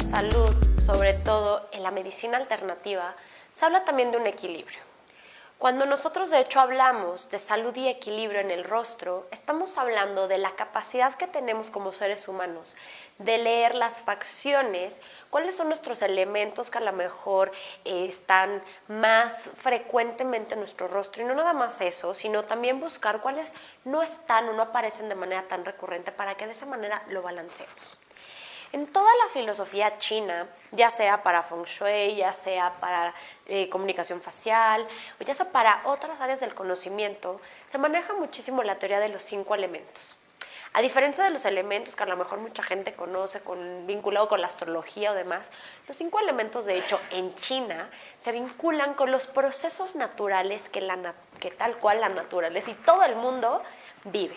de salud, sobre todo en la medicina alternativa, se habla también de un equilibrio. Cuando nosotros de hecho hablamos de salud y equilibrio en el rostro, estamos hablando de la capacidad que tenemos como seres humanos de leer las facciones, cuáles son nuestros elementos que a lo mejor están más frecuentemente en nuestro rostro, y no nada más eso, sino también buscar cuáles no están o no aparecen de manera tan recurrente para que de esa manera lo balanceemos. En toda la filosofía china, ya sea para Feng Shui, ya sea para comunicación facial, o ya sea para otras áreas del conocimiento, se maneja muchísimo la teoría de los 5 elementos. A diferencia de los elementos que a lo mejor mucha gente conoce vinculado con la astrología o demás, los 5 elementos de hecho en China se vinculan con los procesos naturales que tal cual la naturaleza y todo el mundo vive.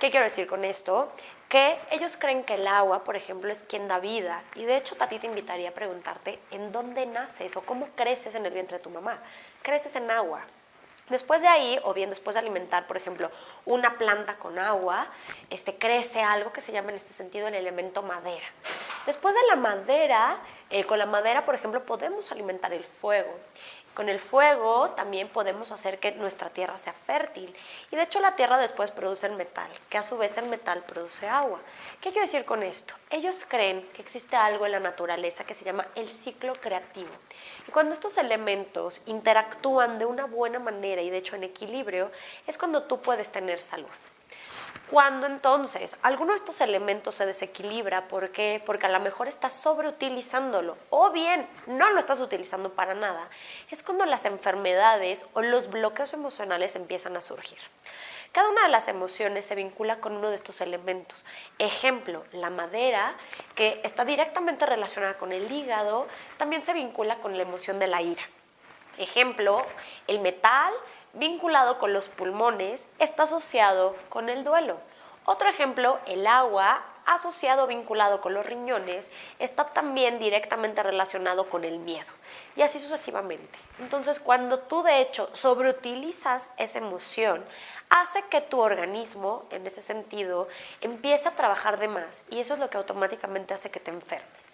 ¿Qué quiero decir con esto? Que ellos creen que el agua, por ejemplo, es quien da vida. Y de hecho, a ti te invitaría a preguntarte en dónde naces o cómo creces en el vientre de tu mamá. Creces en agua. Después de ahí, o bien después de alimentar, por ejemplo, una planta con agua, crece algo que se llama en este sentido el elemento madera. Después de la madera, con la madera, por ejemplo, podemos alimentar el fuego. Con el fuego también podemos hacer que nuestra tierra sea fértil. Y de hecho la tierra después produce el metal, que a su vez el metal produce agua. ¿Qué quiero decir con esto? Ellos creen que existe algo en la naturaleza que se llama el ciclo creativo. Y cuando estos elementos interactúan de una buena manera y de hecho en equilibrio, es cuando tú puedes tener salud. Cuando entonces alguno de estos elementos se desequilibra, ¿por qué? Porque a lo mejor estás sobreutilizándolo o bien no lo estás utilizando para nada, es cuando las enfermedades o los bloqueos emocionales empiezan a surgir. Cada una de las emociones se vincula con uno de estos elementos. Ejemplo, la madera, que está directamente relacionada con el hígado, también se vincula con la emoción de la ira. Ejemplo, el metal, vinculado con los pulmones, está asociado con el duelo. Otro ejemplo, el agua, asociado, vinculado con los riñones, está también directamente relacionado con el miedo. Y así sucesivamente. Entonces, cuando tú de hecho sobreutilizas esa emoción, hace que tu organismo, en ese sentido, empiece a trabajar de más. Y eso es lo que automáticamente hace que te enfermes.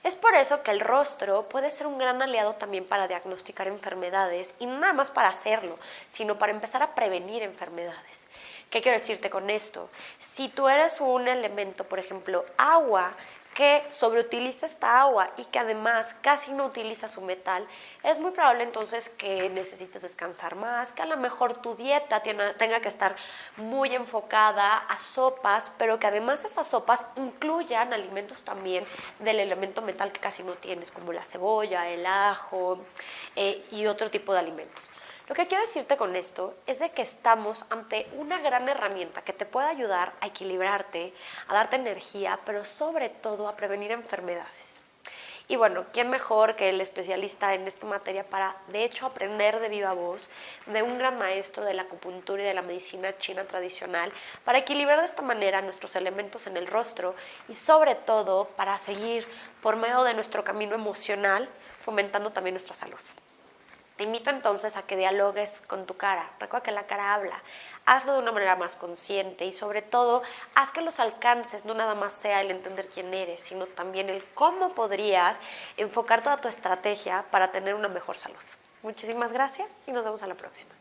Es por eso que el rostro puede ser un gran aliado también para diagnosticar enfermedades, y no nada más para hacerlo, sino para empezar a prevenir enfermedades. ¿Qué quiero decirte con esto? Si tú eres un elemento, por ejemplo, agua, que sobreutiliza esta agua y que además casi no utiliza su metal, es muy probable entonces que necesites descansar más, que a lo mejor tu dieta tenga que estar muy enfocada a sopas, pero que además esas sopas incluyan alimentos también del elemento metal que casi no tienes, como la cebolla, el ajo y otro tipo de alimentos. Lo que quiero decirte con esto es de que estamos ante una gran herramienta que te puede ayudar a equilibrarte, a darte energía, pero sobre todo a prevenir enfermedades. Y bueno, ¿quién mejor que el especialista en esta materia para, de hecho, aprender de viva voz de un gran maestro de la acupuntura y de la medicina china tradicional para equilibrar de esta manera nuestros elementos en el rostro y sobre todo para seguir por medio de nuestro camino emocional fomentando también nuestra salud? Te invito entonces a que dialogues con tu cara. Recuerda que la cara habla. Hazlo de una manera más consciente y sobre todo haz que los alcances no nada más sea el entender quién eres, sino también el cómo podrías enfocar toda tu estrategia para tener una mejor salud. Muchísimas gracias y nos vemos a la próxima.